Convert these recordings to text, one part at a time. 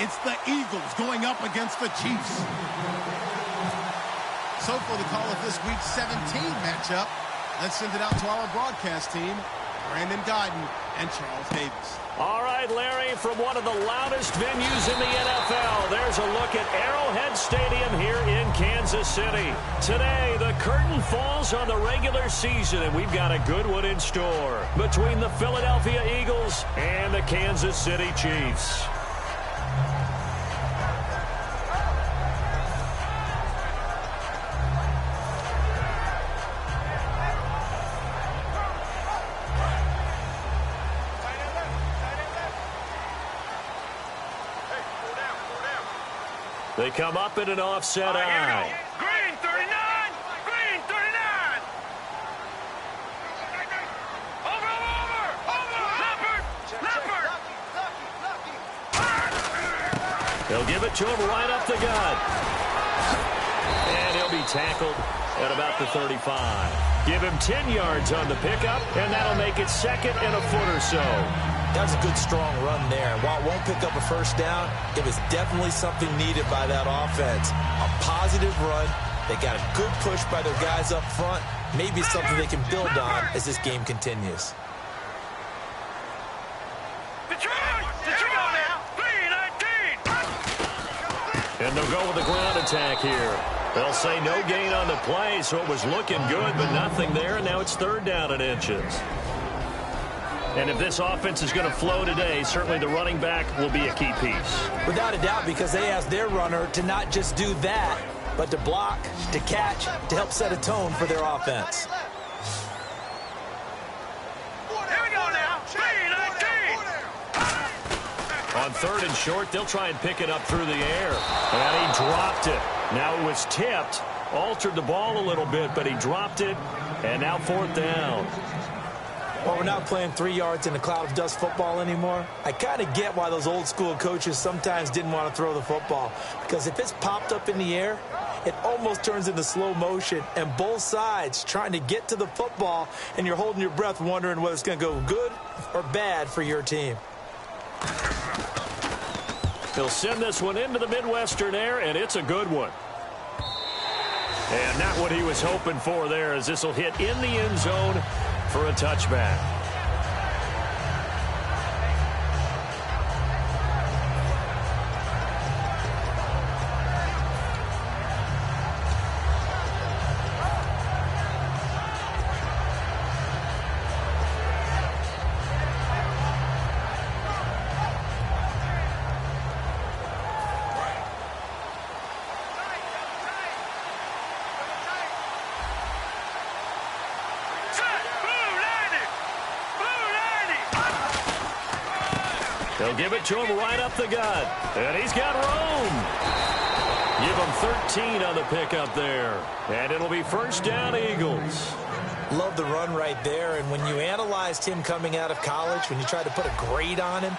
It's the Eagles going up against the Chiefs. So for the call of this week's 17 matchup, let's send it out to our broadcast team, Brandon Guyton and Charles Davis. All right, Larry, from one of the loudest venues in the NFL, there's a look at Arrowhead Stadium here in Kansas City. Today, the curtain falls on the regular season, and we've got a good one in store between the Philadelphia Eagles and the Kansas City Chiefs. They come up in an offset eye. Green 39! Green 39! Over! Leopard! They'll give it to him right up the gut. And he'll be tackled at about the 35. Give him 10 yards on the pickup, and that'll make it second and a foot or so. That was a good, strong run there. While it won't pick up a first down, it was definitely something needed by that offense. A positive run. They got a good push by their guys up front. Maybe something they can build on as this game continues. And they'll go with the ground attack here. They'll say no gain on the play, so it was looking good, but nothing there, and now it's third down and inches. And if this offense is going to flow today, certainly the running back will be a key piece. Without a doubt, because they asked their runner to not just do that, but to block, to catch, to help set a tone for their offense. Here we go now. On third and short, they'll try and pick it up through the air. And he dropped it. Now it was tipped, altered the ball a little bit, but he dropped it, and now fourth down. Well, we're not playing 3 yards in a cloud of dust football anymore. I kind of get why those old school coaches sometimes didn't want to throw the football. Because if it's popped up in the air, it almost turns into slow motion. And both sides trying to get to the football, and you're holding your breath wondering whether it's going to go good or bad for your team. He'll send this one into the Midwestern air, and it's a good one. And not what he was hoping for there, as this will hit in the end zone for a touchback. They'll give it to him right up the gut. And he's got room. Give him 13 on the pickup there. And it'll be first down, Eagles. Love the run right there. And when you analyzed him coming out of college, when you tried to put a grade on him,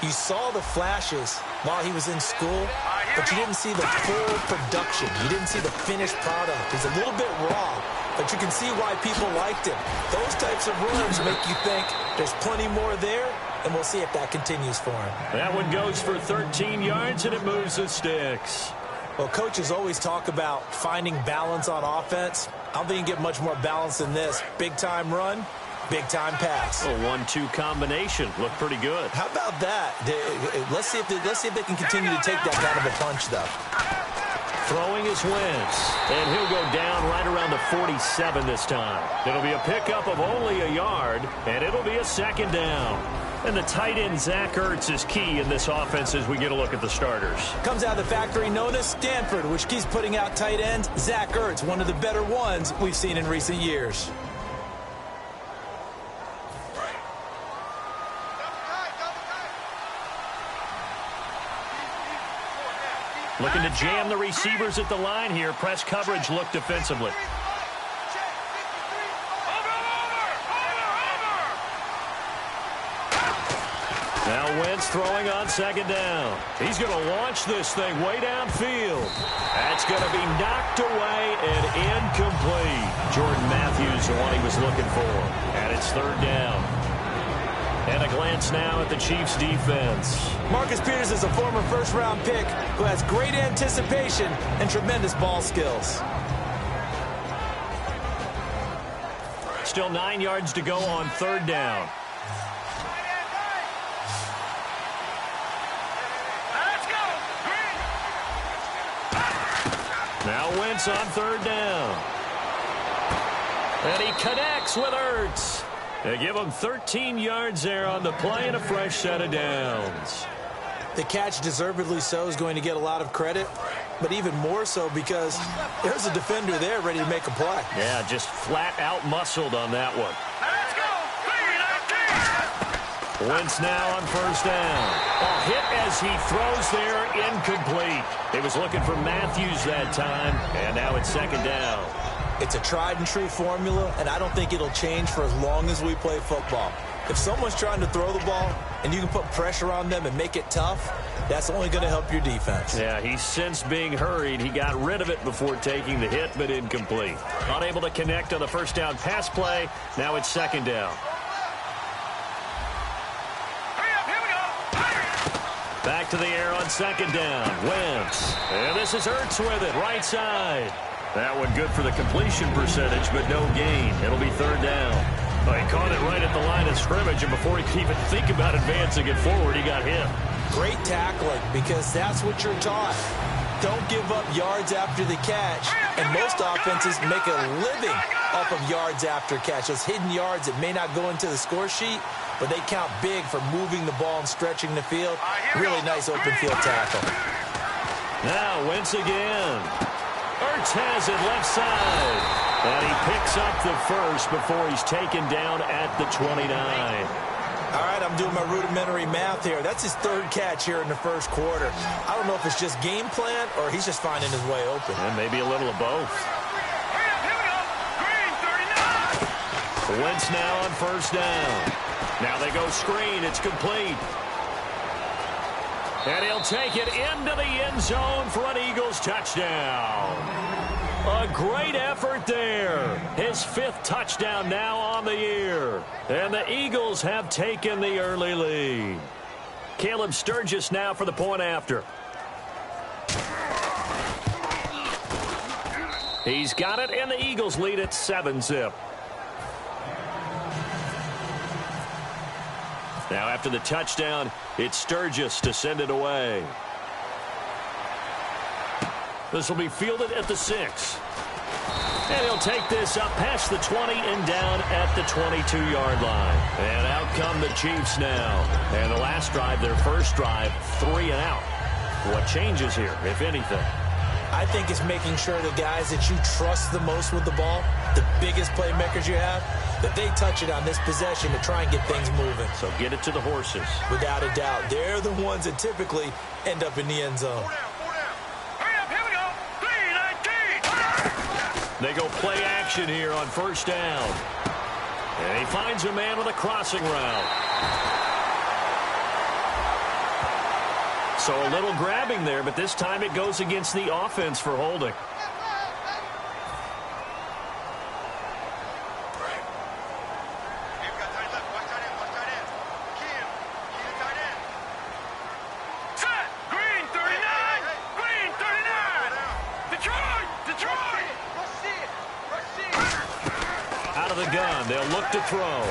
you saw the flashes while he was in school, but you didn't see the full production. You didn't see the finished product. He's a little bit raw, but you can see why people liked him. Those types of runs make you think there's plenty more there, and we'll see if that continues for him. That one goes for 13 yards, and it moves the sticks. Well, coaches always talk about finding balance on offense. I don't think you can get much more balance than this. Big-time run, big-time pass. A 1-2 combination. Looked pretty good. How about that? Let's see if they can continue to take that kind of a punch, though. Throwing is Wentz, and he'll go down right around the 47 this time. It'll be a pickup of only a yard, and it'll be a second down. And the tight end, Zach Ertz, is key in this offense as we get a look at the starters. Comes out of the factory known as Stanford, which keeps putting out tight ends. Zach Ertz, one of the better ones we've seen in recent years. Looking to jam the receivers at the line here. Press coverage look defensively. Now Wentz throwing on second down. He's going to launch this thing way downfield. That's going to be knocked away and incomplete. Jordan Matthews, the one he was looking for. And it's third down. And a glance now at the Chiefs' defense. Marcus Peters is a former first-round pick who has great anticipation and tremendous ball skills. Still 9 yards to go on third down. Let's go. Now Wentz on third down. And he connects with Ertz. They give him 13 yards there on the play and a fresh set of downs. The catch, deservedly so, is going to get a lot of credit, but even more so because there's a defender there ready to make a play. Yeah, just flat out muscled on that one. Let's go. Wentz now on first down. A hit as he throws there, incomplete. He was looking for Matthews that time, and now it's second down. It's a tried-and-true formula, and I don't think it'll change for as long as we play football. If someone's trying to throw the ball and you can put pressure on them and make it tough, that's only going to help your defense. Yeah, he's since being hurried. He got rid of it before taking the hit, but incomplete. Unable to connect on the first down pass play. Now it's second down. Hurry up, here we go. Back to the air on second down. Wentz. And this is Ertz with it, right side. That one good for the completion percentage, but no gain. It'll be third down. Well, he caught it right at the line of scrimmage, and before he could even think about advancing it forward, he got hit. Great tackling, because that's what you're taught. Don't give up yards after the catch, and most offenses make a living off of yards after catch. Those hidden yards that may not go into the score sheet, but they count big for moving the ball and stretching the field. Really nice open field tackle. Now Wentz again. Ertz has it left side. And he picks up the first before he's taken down at the 29. All right, I'm doing my rudimentary math here. That's his third catch here in the first quarter. I don't know if it's just game plan or he's just finding his way open. And maybe a little of both. Hurry up, here we go. Green 39. Wentz now on first down. Now they go screen. It's complete. And he'll take it into the end zone for an Eagles touchdown. A great effort there. His fifth touchdown now on the year. And the Eagles have taken the early lead. Caleb Sturgis now for the point after. He's got it, and the Eagles lead at 7-zip. Now after the touchdown, it's Sturgis to send it away. This will be fielded at the 6. And he'll take this up past the 20 and down at the 22-yard line. And out come the Chiefs now. And the last drive, their first drive, 3 and out. What changes here, if anything? I think it's making sure the guys that you trust the most with the ball, the biggest playmakers you have, that they touch it on this possession to try and get things moving. So get it to the horses. Without a doubt. They're the ones that typically end up in the end zone. They go play action here on first down. And he finds a man with a crossing route. So a little grabbing there, but this time it goes against the offense for holding. They'll look to throw.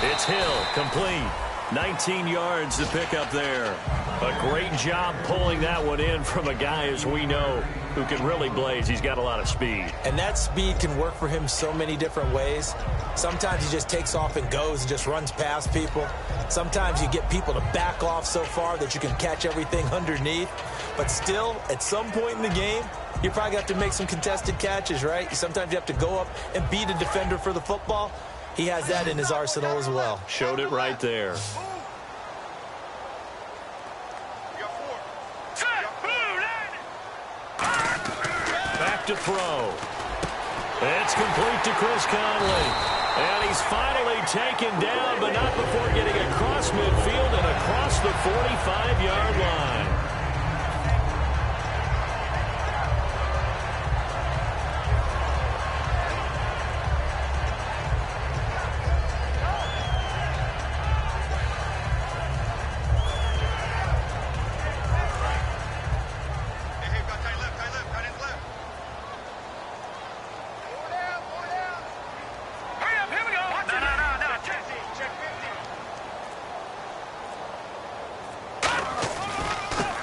It's Hill, complete. 19 yards to pick up there. A great job pulling that one in from a guy, as we know, who can really blaze. He's got a lot of speed. And that speed can work for him so many different ways. Sometimes he just takes off and goes and just runs past people. Sometimes you get people to back off so far that you can catch everything underneath. But still, at some point in the game, you probably have to make some contested catches, right? Sometimes you have to go up and beat a defender for the football. He has that in his arsenal as well. Showed it right there. Back to throw. It's complete to Chris Conley. And he's finally taken down, but not before getting across midfield and across the 45-yard line.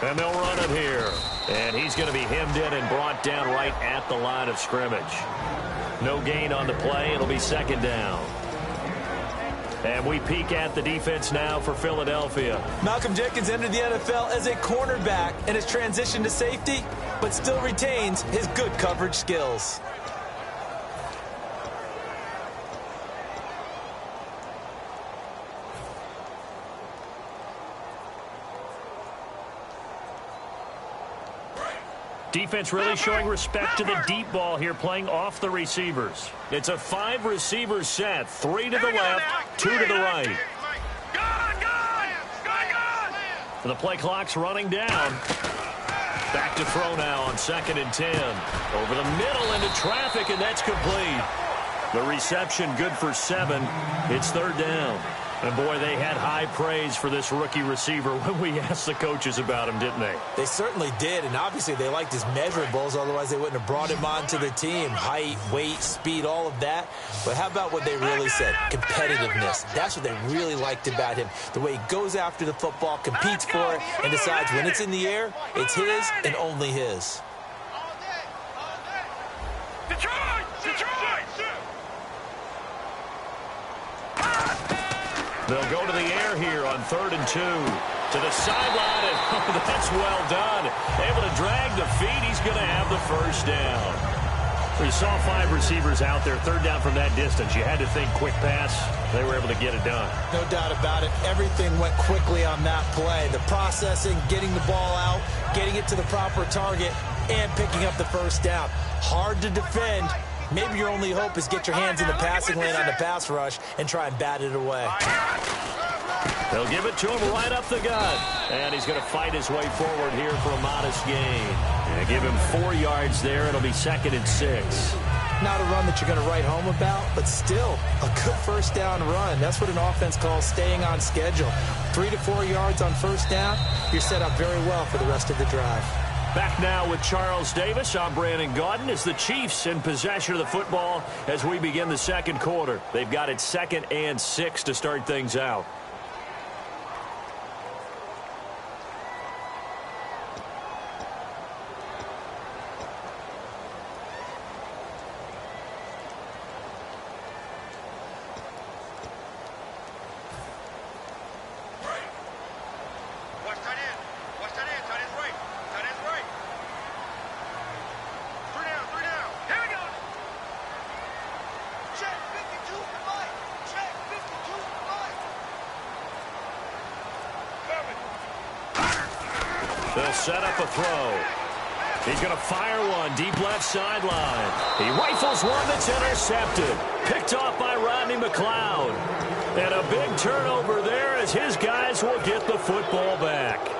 And they'll run it here. And he's going to be hemmed in and brought down right at the line of scrimmage. No gain on the play. It'll be second down. And we peek at the defense now for Philadelphia. Malcolm Jenkins entered the NFL as a cornerback and has transitioned to safety, but still retains his good coverage skills. Defense really showing respect to the deep ball here, playing off the receivers. It's a 5-receiver set, 3 to the left, 2 to the right. The play clock's running down. Back to throw now on 2nd and 10. Over the middle into traffic, and that's complete. The reception good for 7. It's 3rd down. And, boy, they had high praise for this rookie receiver when we asked the coaches about him, didn't they? They certainly did, and obviously they liked his measurables. Otherwise, they wouldn't have brought him onto the team. Height, weight, speed, all of that. But how about what they really said? Competitiveness. That's what they really liked about him. The way he goes after the football, competes for it, and decides when it's in the air, it's his and only his. They'll go to the air here on 3rd and 2. To the sideline, and that's well done. Able to drag the feet. He's going to have the first down. We saw 5 receivers out there, 3rd down from that distance. You had to think quick pass. They were able to get it done. No doubt about it. Everything went quickly on that play. The processing, getting the ball out, getting it to the proper target, and picking up the first down. Hard to defend. Maybe your only hope is get your hands in the passing lane on the pass rush and try and bat it away. They'll give it to him right up the gut. And he's going to fight his way forward here for a modest gain. And give him 4 yards there. It'll be 2nd and 6. Not a run that you're going to write home about, but still a good first down run. That's what an offense calls staying on schedule. 3 to 4 yards on first down. You're set up very well for the rest of the drive. Back now with Charles Davis. I'm Brandon Gaudin. As the Chiefs in possession of the football as we begin the second quarter. They've got it 2nd and 6 to start things out. They'll set up a throw. He's going to fire one deep left sideline. He rifles one that's intercepted. Picked off by Rodney McLeod. And a big turnover there as his guys will get the football back.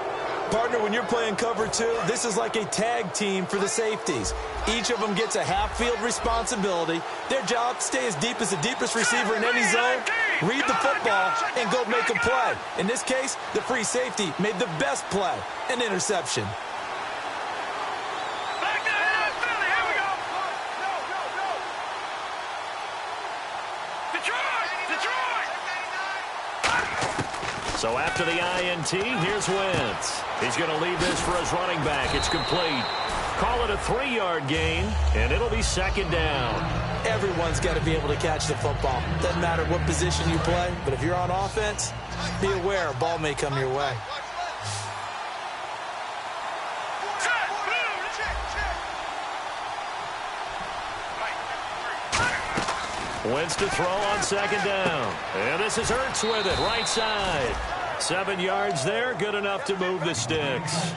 Partner, when you're playing cover 2, this is like a tag team for the safeties. Each of them gets a half-field responsibility. Their job, stay as deep as the deepest receiver in any zone, read the football, and go make a play. In this case, the free safety made the best play, an interception. So after the INT, here's Wentz. He's going to leave this for his running back. It's complete. Call it a 3-yard gain, and it'll be 2nd down. Everyone's got to be able to catch the football. Doesn't matter what position you play, but if you're on offense, be aware a ball may come your way. Wentz to throw on 2nd down. And this is Ertz with it, right side. 7 yards there, good enough to move the sticks.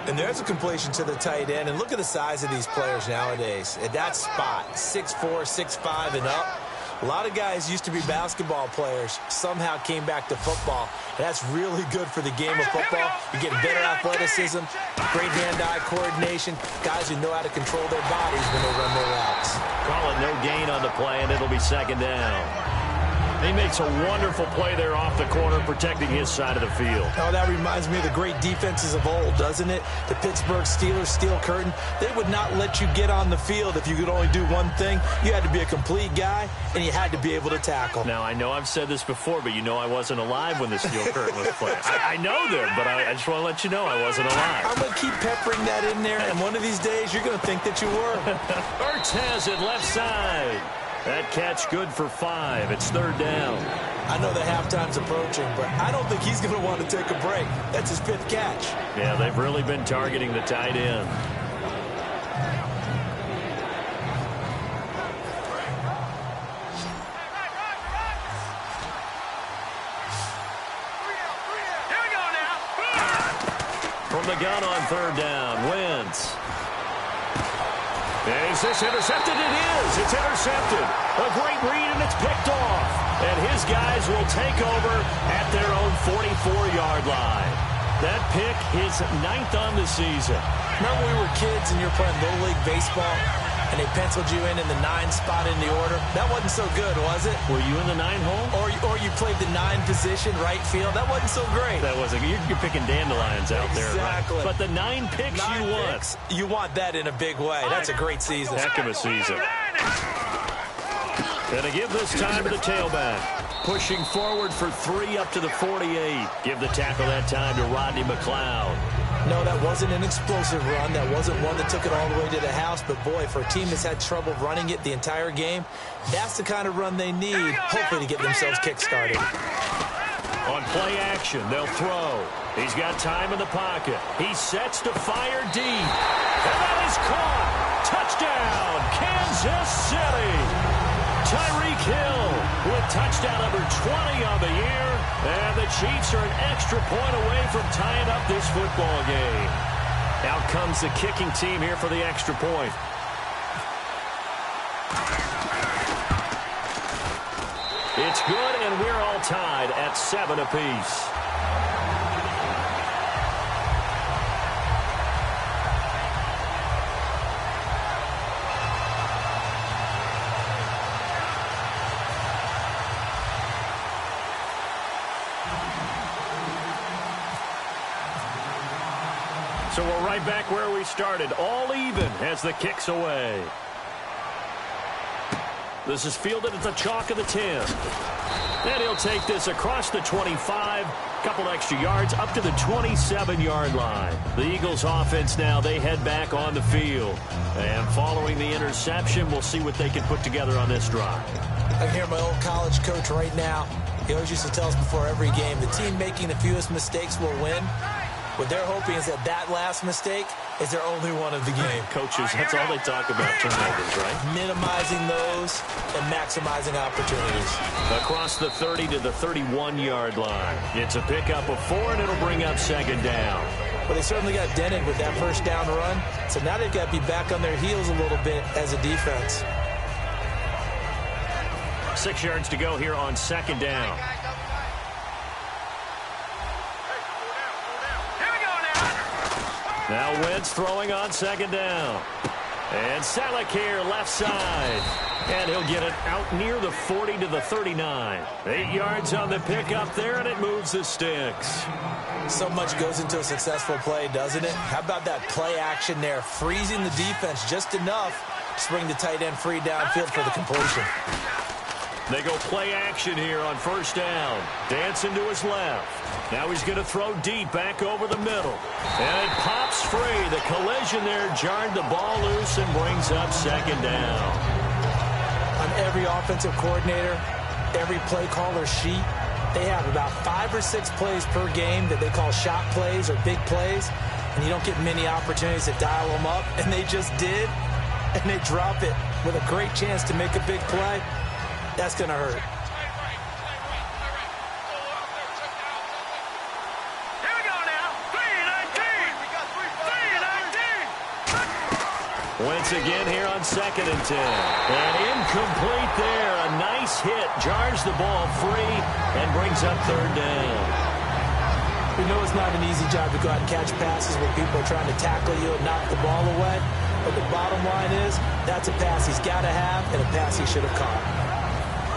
And there's a completion to the tight end. And look at the size of these players nowadays. At that spot, 6'4", 6'5", and up. A lot of guys used to be basketball players, somehow came back to football. And that's really good for the game of football. You're getting better athleticism, great hand-eye coordination, guys who know how to control their bodies when they run their routes. Call it no gain on the play, and it'll be 2nd down. He makes a wonderful play there off the corner, protecting his side of the field. Oh, that reminds me of the great defenses of old, doesn't it? The Pittsburgh Steelers steel curtain. They would not let you get on the field if you could only do one thing. You had to be a complete guy, and you had to be able to tackle. Now, I know I've said this before, but you know I wasn't alive when the steel curtain was played. I know them, but I just want to let you know I wasn't alive. I'm going to keep peppering that in there, and one of these days you're going to think that you were. Ertz has it left side. That catch good for 5. It's 3rd down. I know the halftime's approaching, but I don't think he's going to want to take a break. That's his 5th catch. Yeah, they've really been targeting the tight end. Here we go now. From the gun on 3rd down, Wentz. Is this intercepted? It is. It's intercepted. A great read, and it's picked off. And his guys will take over at their own 44-yard line. That pick is 9th on the season. Remember when we were kids and you were playing Little League Baseball, and they penciled you in the 9 spot in the order? That wasn't so good, was it? Were you in the 9 hole? Or you played the 9 position, right field? That wasn't so great. That wasn't. You're picking dandelions out there. Exactly. Right? But the 9 picks 9 you want. picks, you want that in a big way. That's a great season. Heck of a season. Gonna give this time to the tailback. Pushing forward for 3 up to the 48. Give the tackle that time to Rodney McLeod. No, that wasn't an explosive run. That wasn't one that took it all the way to the house. But, boy, for a team that's had trouble running it the entire game, that's the kind of run they need, hopefully, to get themselves kick-started. On play action, they'll throw. He's got time in the pocket. He sets to fire deep. And that is caught. Touchdown, Kansas City. Tyreek Hill with touchdown number 20 on the year. And the Chiefs are an extra point away from tying up this football game. Out comes the kicking team here for the extra point. It's good, and we're all tied at 7 apiece. So we're right back where we started, all even as the kick's away. This is fielded at the chalk of the 10. And he'll take this across the 25, couple extra yards up to the 27-yard line. The Eagles offense now, they head back on the field. And following the interception, we'll see what they can put together on this drive. I can hear my old college coach right now. He always used to tell us before every game, the team making the fewest mistakes will win. What they're hoping is that last mistake is their only one of the game. Coaches, that's all they talk about, turnovers, right? Minimizing those and maximizing opportunities. Across the 30 to the 31-yard line. It's a pickup of 4, and it'll bring up 2nd down. Well, they certainly got dented with that first down run, so now they've got to be back on their heels a little bit as a defense. 6 yards to go here on 2nd down. Now Wentz throwing on 2nd down. And Selleck here left side. And he'll get it out near the 40 to the 39. 8 yards on the pickup there, and it moves the sticks. So much goes into a successful play, doesn't it? How about that play action there, freezing the defense just enough to bring the tight end free downfield for the completion. They go play action here on 1st down. Dancing to his left. Now he's going to throw deep back over the middle. And it pops free. The collision there jarred the ball loose and brings up 2nd down. On every offensive coordinator, every play caller sheet, they have about 5 or 6 plays per game that they call shot plays or big plays. And you don't get many opportunities to dial them up. And they just did. And they drop it with a great chance to make a big play. That's going to hurt. Here we go now. 3-19. Wentz again here on 2nd and 10. And incomplete there. A nice hit. Jars the ball free and brings up 3rd down. We know it's not an easy job to go out and catch passes when people are trying to tackle you and knock the ball away. But the bottom line is, that's a pass he's got to have and a pass he should have caught.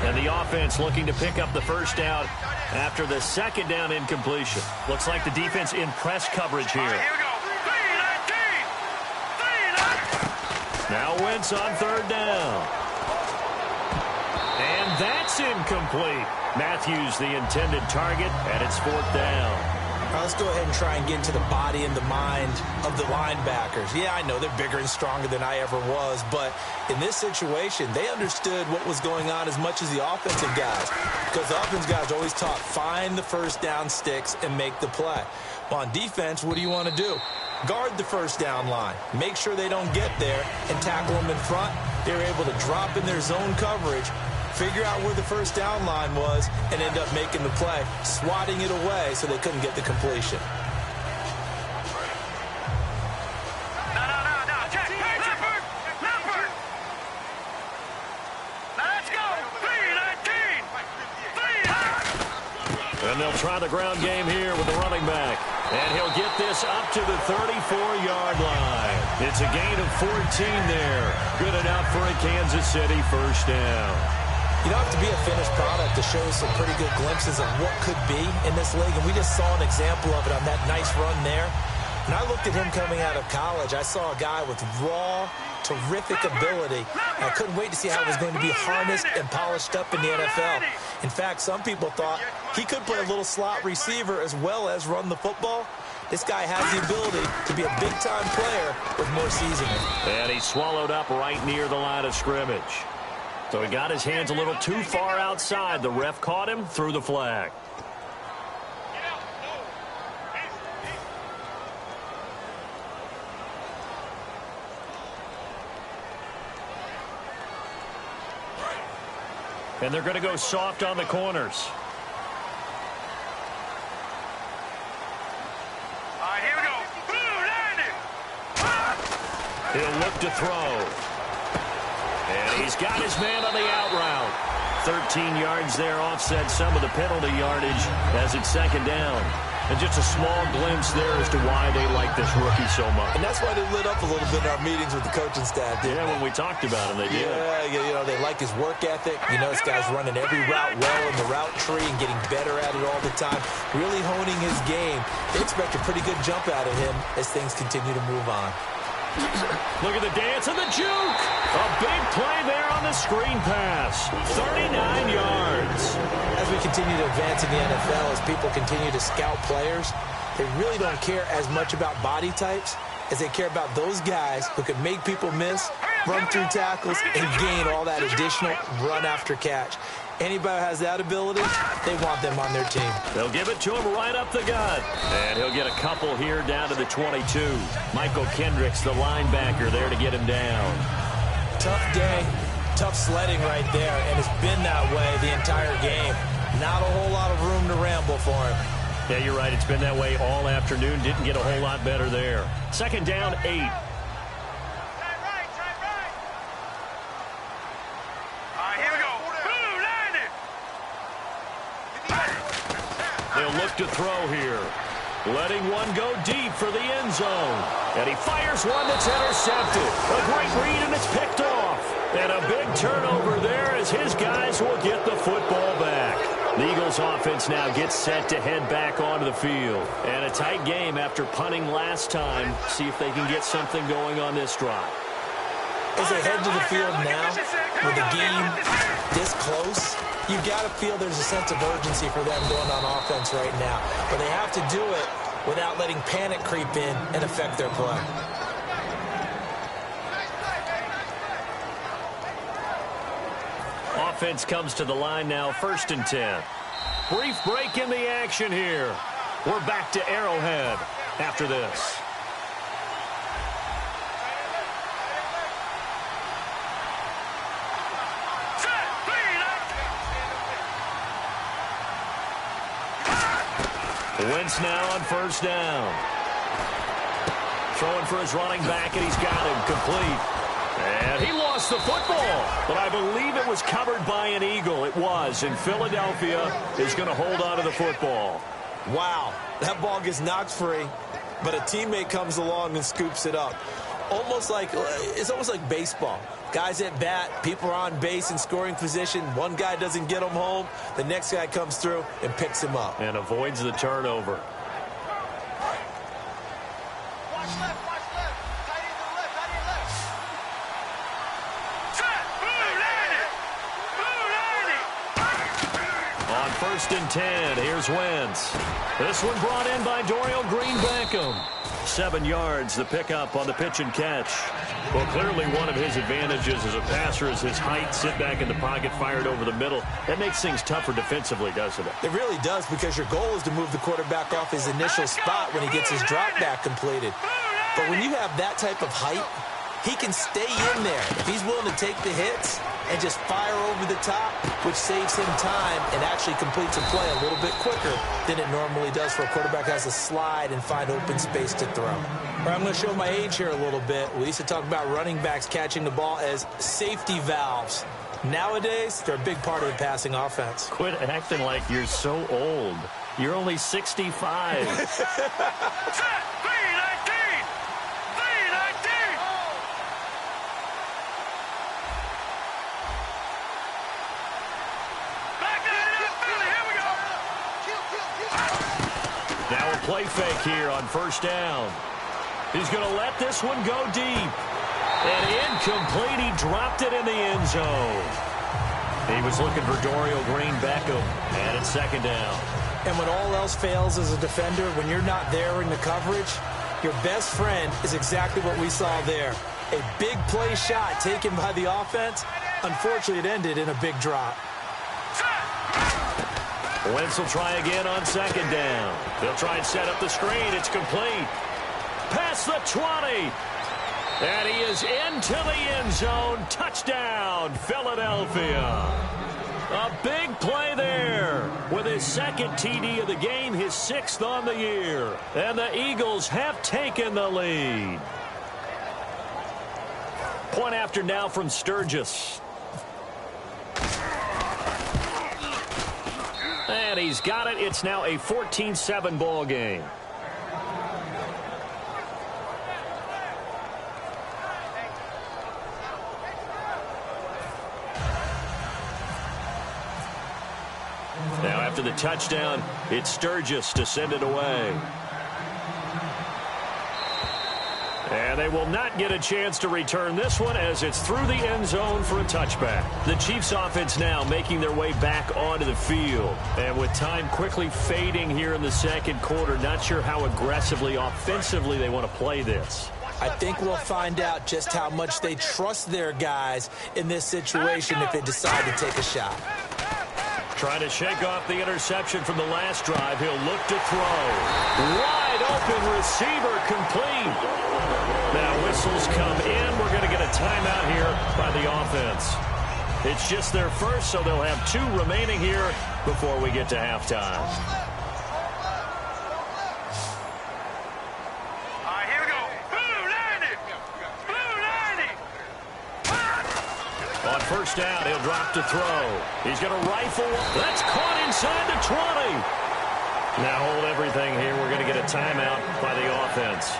And the offense looking to pick up the first down after the second down incompletion. Looks like the defense in press coverage here. Here we go. 3-19. Now Wentz on third down. And that's incomplete. Matthews the intended target, and it's fourth down. All right, let's go ahead and try and get into the body and the mind of the linebackers. Yeah, I know they're bigger and stronger than I ever was, but in this situation, they understood what was going on as much as the offensive guys, because the offensive guys always taught, find the first down sticks and make the play. Well, on defense, what do you want to do? Guard the first down line. Make sure they don't get there and tackle them in front. They were able to drop in their zone coverage, figure out where the first down line was, and end up making the play, swatting it away so they couldn't get the completion. No. Check. Leopard. Now let's go. 3-19. And they'll try the ground game here with the running back. And he'll get this up to the 34-yard line. It's a gain of 14 there. Good enough for a Kansas City first down. You don't have to be a finished product to show some pretty good glimpses of what could be in this league, and we just saw an example of it on that nice run there. When I looked at him coming out of college, I saw a guy with raw, terrific ability. I couldn't wait to see how it was going to be harnessed and polished up in the NFL. In fact, some people thought he could play a little slot receiver as well as run the football. This guy has the ability to be a big-time player with more seasoning. And he swallowed up right near the line of scrimmage. So he got his hands a little too far outside. The ref caught him, threw the flag. And they're going to go soft on the corners. All right, here we go. He'll look to throw. And he's got his man on the out route. 13 yards there, offset some of the penalty yardage as it's second down. And just a small glimpse there as to why they like this rookie so much. And that's why they lit up a little bit in our meetings with the coaching staff. Yeah, when we talked about him, they did. Yeah, you know, they like his work ethic. You know, this guy's running every route well in the route tree and getting better at it all the time, really honing his game. They expect a pretty good jump out of him as things continue to move on. Look at the dance and the juke. A big play there on the screen pass. 39 yards. As we continue to advance in the NFL, as people continue to scout players, they really don't care as much about body types as they care about those guys who can make people miss, run through tackles, and gain all that additional run after catch. Anybody who has that ability, they want them on their team. They'll give it to him right up the gut. And he'll get a couple here down to the 22. Michael Kendricks, the linebacker, there to get him down. Tough day, tough sledding right there, and it's been that way the entire game. Not a whole lot of room to ramble for him. Yeah, you're right. It's been that way all afternoon. Didn't get a whole lot better there. Second down, 8. They'll look to throw here. Letting one go deep for the end zone. And he fires one that's intercepted. A great read, and it's picked off. And a big turnover there as his guys will get the football back. The Eagles offense now gets set to head back onto the field. And a tight game after punting last time. See if they can get something going on this drive. As they head to the field now, with the game this close, you've got to feel there's a sense of urgency for them going on offense right now. But they have to do it without letting panic creep in and affect their play. Offense comes to the line now, 1st and 10. Brief break in the action here. We're back to Arrowhead after this. Wentz now on 1st down. Throwing for his running back, and he's got him complete. And he lost the football, but I believe it was covered by an Eagle. It was, and Philadelphia is going to hold on to the football. Wow, that ball gets knocked free, but a teammate comes along and scoops it up. It's almost like baseball. Guys at bat, people are on base in scoring position. One guy doesn't get him home. The next guy comes through and picks him up. And avoids the turnover. Watch left. Tight end to the left. Set. Blue, On 1st and 10, here's Wentz. This one brought in by Dorial Green-Beckham. 7 yards, the pickup on the pitch and catch. Well, clearly one of his advantages as a passer is his height. Sit back in the pocket, fired over the middle. That makes things tougher defensively, doesn't it? It really does, because your goal is to move the quarterback off his initial spot when he gets his drop back completed. But when you have that type of height, he can stay in there if he's willing to take the hits and just fire over the top, which saves him time and actually completes a play a little bit quicker than it normally does for a quarterback who has to slide and find open space to throw. All right, I'm going to show my age here a little bit. We used to talk about running backs catching the ball as safety valves. Nowadays, they're a big part of the passing offense. Quit acting like you're so old. You're only 65. Now a play fake here on 1st down. He's going to let this one go deep. And incomplete. He dropped it in the end zone. He was looking for Dorial Green-Beckham. And it's 2nd down. And when all else fails as a defender, when you're not there in the coverage, your best friend is exactly what we saw there. A big play shot taken by the offense. Unfortunately, it ended in a big drop. Wentz will try again on 2nd down. They'll try and set up the screen. It's complete. Past the 20. And he is into the end zone. Touchdown, Philadelphia. A big play there with his 2nd TD of the game, his 6th on the year. And the Eagles have taken the lead. Point after now from Sturgis. And he's got it. It's now a 14-7 ball game. Now after the touchdown, it's Sturgis to send it away. And they will not get a chance to return this one as it's through the end zone for a touchback. The Chiefs offense now making their way back onto the field. And with time quickly fading here in the 2nd quarter, not sure how aggressively, offensively they want to play this. I think we'll find out just how much they trust their guys in this situation if they decide to take a shot. Trying to shake off the interception from the last drive. He'll look to throw. Wide open receiver, complete. Now whistles come in. We're going to get a timeout here by the offense. It's just their first, so they'll have 2 remaining here before we get to halftime. All right, here we go. Blue 90. On 1st down, he'll drop to throw. He's going to rifle. That's caught inside the 20. Now hold everything here. We're going to get a timeout by the offense.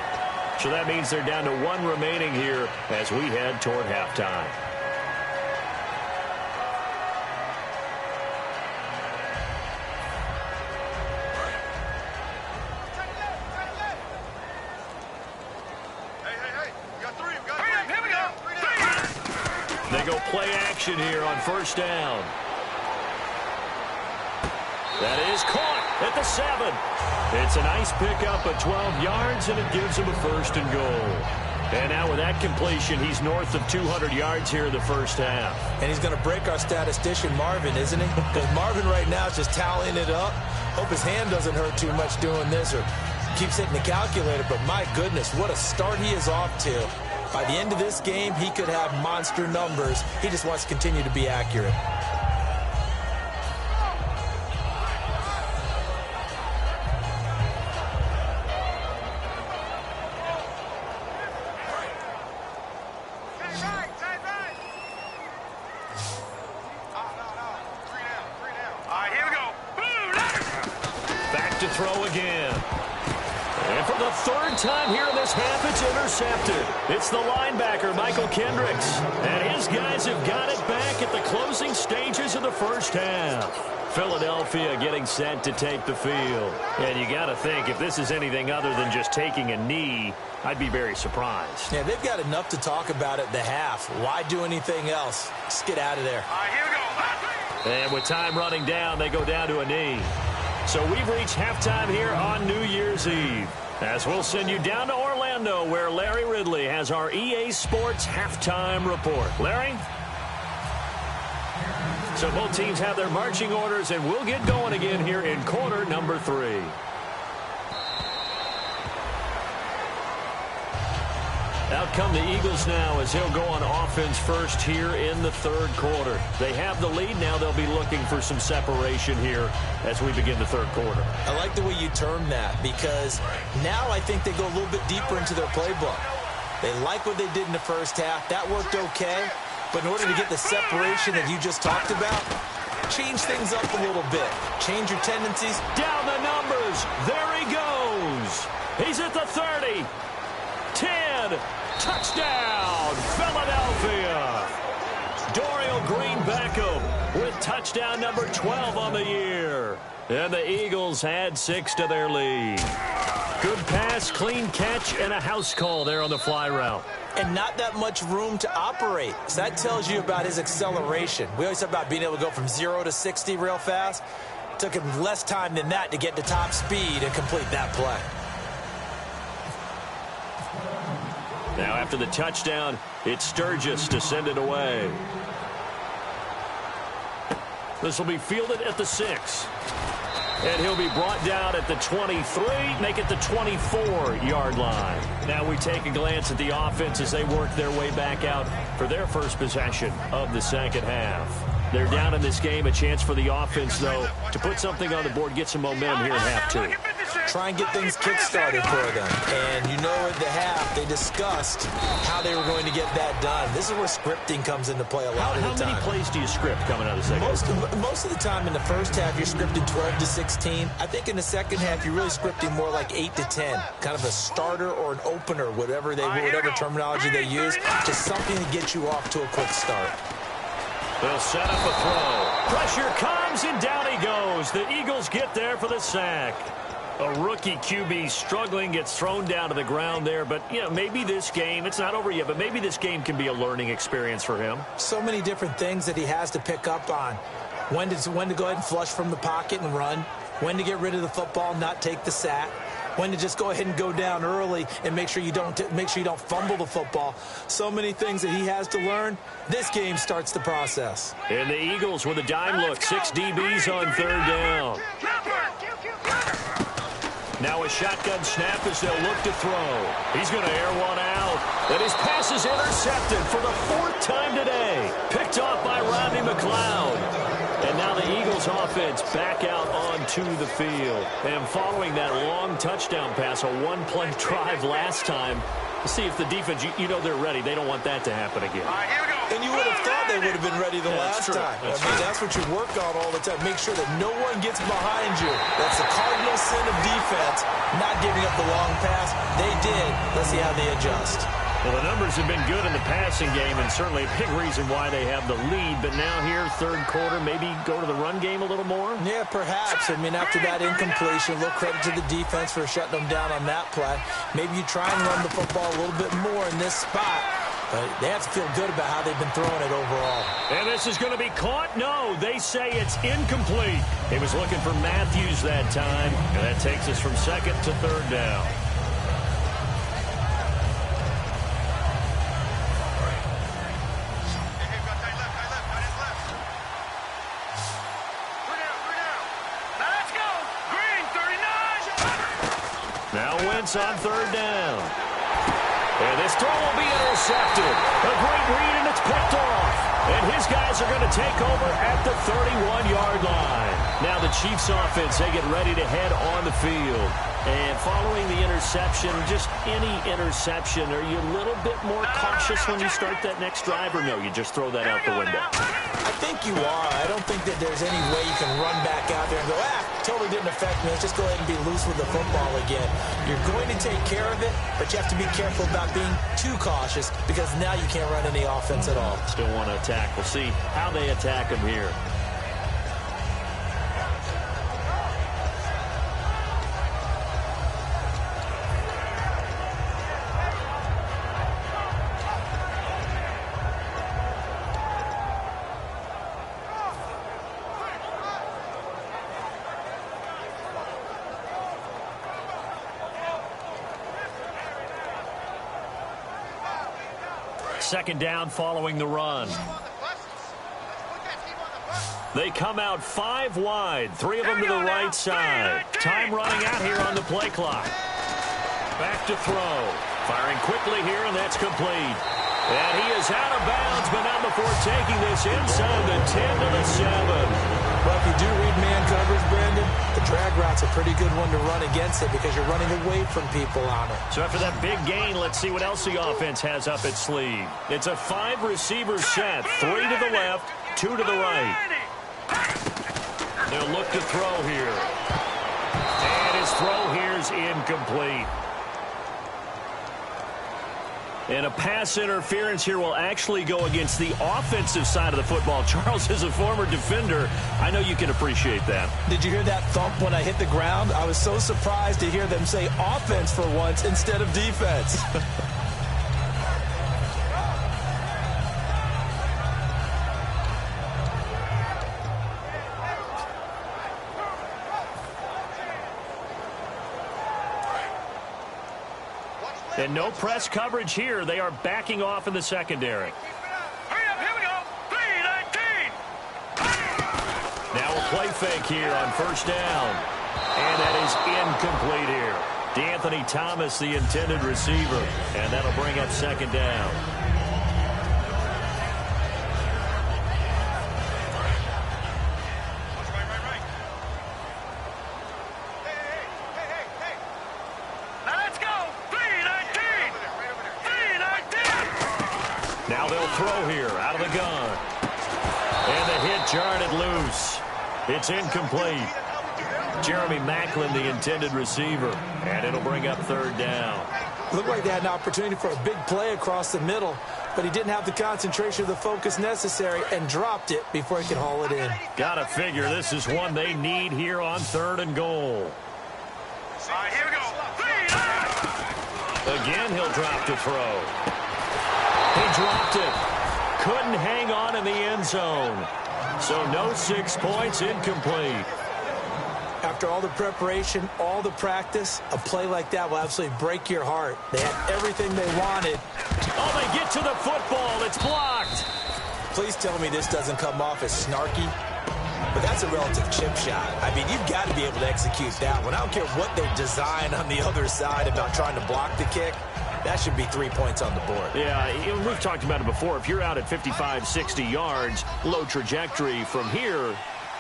So that means they're down to 1 remaining here as we head toward halftime. Hey. We got 3. Here we go. They go play action here on 1st down. That is caught at the 7. It's a nice pickup of 12 yards, and it gives him a 1st and goal. And now with that completion, he's north of 200 yards here in the 1st half. And he's going to break our statistician, Marvin, isn't he? Because Marvin right now is just tallying it up. Hope his hand doesn't hurt too much doing this or keeps hitting the calculator. But my goodness, what a start he is off to. By the end of this game, he could have monster numbers. He just wants to continue to be accurate. To throw again. And from the the third time here in this half it's intercepted. It's the linebacker, Michael Kendricks. And his guys have got it back at the closing stages of the first half. Philadelphia getting set to take the field. And you got to think, if this is anything other than just taking a knee, I'd be very surprised. Yeah, they've got enough to talk about at the half. Why do anything else? Just get out of there. Here we go. And with time running down, they go down to a knee. So we've reached halftime here on New Year's Eve. As we'll send you down to Orlando, where Larry Ridley has our EA Sports halftime report. Larry? So both teams have their marching orders, and we'll get going again here in quarter number 3. Out come the Eagles now as he'll go on offense first here in the third quarter. They have the lead. Now they'll be looking for some separation here as we begin the third quarter. I like the way you termed that, because now I think they go a little bit deeper into their playbook. They like what they did in the first half. That worked okay. But in order to get the separation that you just talked about, change things up a little bit. Change your tendencies. Down the numbers. There he goes. He's at the 30. 10. Touchdown, Philadelphia. Dorial Green-Beckham with touchdown number 12 on the year. And the Eagles add 6 to their lead. Good pass, clean catch, and a house call there on the fly route. And not that much room to operate. So that tells you about his acceleration. We always talk about being able to go from 0 to 60 real fast. It took him less time than that to get to top speed and complete that play. Now after the touchdown, it's Sturgis to send it away. This will be fielded at the 6. And he'll be brought down at the 23, make it the 24-yard line. Now we take a glance at the offense as they work their way back out for their first possession of the second half. They're down in this game. A chance for the offense, though, to put something on the board, get some momentum here in half 2. Try and get things kick-started for them. And you know at the half, they discussed how they were going to get that done. This is where scripting comes into play a lot of the time. How many plays do you script coming out of the second half? Most of the time in the first half, you're scripting 12 to 16. I think in the second half, you're really scripting more like 8 to 10. Kind of a starter or an opener, whatever terminology they use. Just something to get you off to a quick start. They'll set up a throw. Pressure comes, and down he goes. The Eagles get there for the sack. A rookie QB struggling, gets thrown down to the ground there. But, you know, maybe this game, it's not over yet, but maybe this game can be a learning experience for him. So many different things that he has to pick up on. When to go ahead and flush from the pocket and run. When to get rid of the football, not take the sack. When to just go ahead and go down early and make sure you don't fumble the football. So many things that he has to learn. This game starts the process. And the Eagles with a dime look. 6 DBs on third down. Now a shotgun snap as they'll look to throw. He's going to air one out. And his pass is intercepted for the 4th time today. Picked off by Rodney McLeod. And now the Eagles offense back out onto the field. And following that long touchdown pass, a one-play drive last time, to see if the defense, you know they're ready. They don't want that to happen again. And you would have thought they would have been ready the last time. That's what you work on all the time. Make sure that no one gets behind you. That's the cardinal sin of defense, not giving up the long pass. They did. Let's see how they adjust. Well, the numbers have been good in the passing game, and certainly a big reason why they have the lead. But now here, third quarter, maybe go to the run game a little more? Yeah, perhaps. I mean, after that incompletion, a little credit to the defense for shutting them down on that play. Maybe you try and run the football a little bit more in this spot. But they have to feel good about how they've been throwing it overall. And this is going to be caught? No, they say it's incomplete. He was looking for Matthews that time, and that takes us from second to third down. On third down. And this throw will be intercepted. A great read, and it's picked off. And his guys are going to take over at the 31-yard line. Now the Chiefs offense, they get ready to head on the field. And following the interception, just any interception, are you a little bit more cautious when you start that next drive, or no, you just throw that out the window? I think you are. I don't think that there's any way you can run back out there and go, totally didn't affect me. Let's just go ahead and be loose with the football again. You're going to take care of it, but you have to be careful about being too cautious because now you can't run any offense at all. Still want to attack. We'll see how they attack him here. Second down following the run. They come out 5 wide, 3 of them to the right side. Time running out here on the play clock. Back to throw. Firing quickly here, and that's complete. And he is out of bounds, but not before taking this inside the 10 to the 7. Well, if you do read man coverage, Brandon, the drag route's a pretty good one to run against it because you're running away from people on it. So after that big gain, let's see what else the offense has up its sleeve. It's a 5-receiver set, 3 to the left, 2 to the right. They'll look to throw here. And his throw here is incomplete. And a pass interference here will actually go against the offensive side of the football. Charles is a former defender. I know you can appreciate that. Did you hear that thump when I hit the ground? I was so surprised to hear them say offense for once instead of defense. And no press coverage here. They are backing off in the secondary. Hurry up, here we go. 3-19. Now a play fake here on first down. And that is incomplete here. DeAnthony Thomas, the intended receiver. And that'll bring up second down. Now they'll throw here out of the gun. And the hit jarred it loose. It's incomplete. Jeremy Maclin, the intended receiver. And it'll bring up third down. Looked like they had an opportunity for a big play across the middle, but he didn't have the concentration or the focus necessary and dropped it before he could haul it in. Gotta figure this is one they need here on 3rd and goal. All right, here we go. Again, he'll drop to throw. He dropped it. Couldn't hang on in the end zone. So no 6 points, incomplete. After all the preparation, all the practice, a play like that will absolutely break your heart. They had everything they wanted. Oh, they get to the football. It's blocked. Please tell me this doesn't come off as snarky. But that's a relative chip shot. I mean, you've got to be able to execute that one. I don't care what they design on the other side about trying to block the kick. That should be 3 points on the board. Yeah, we've talked about it before. If you're out at 55, 60 yards, low trajectory from here,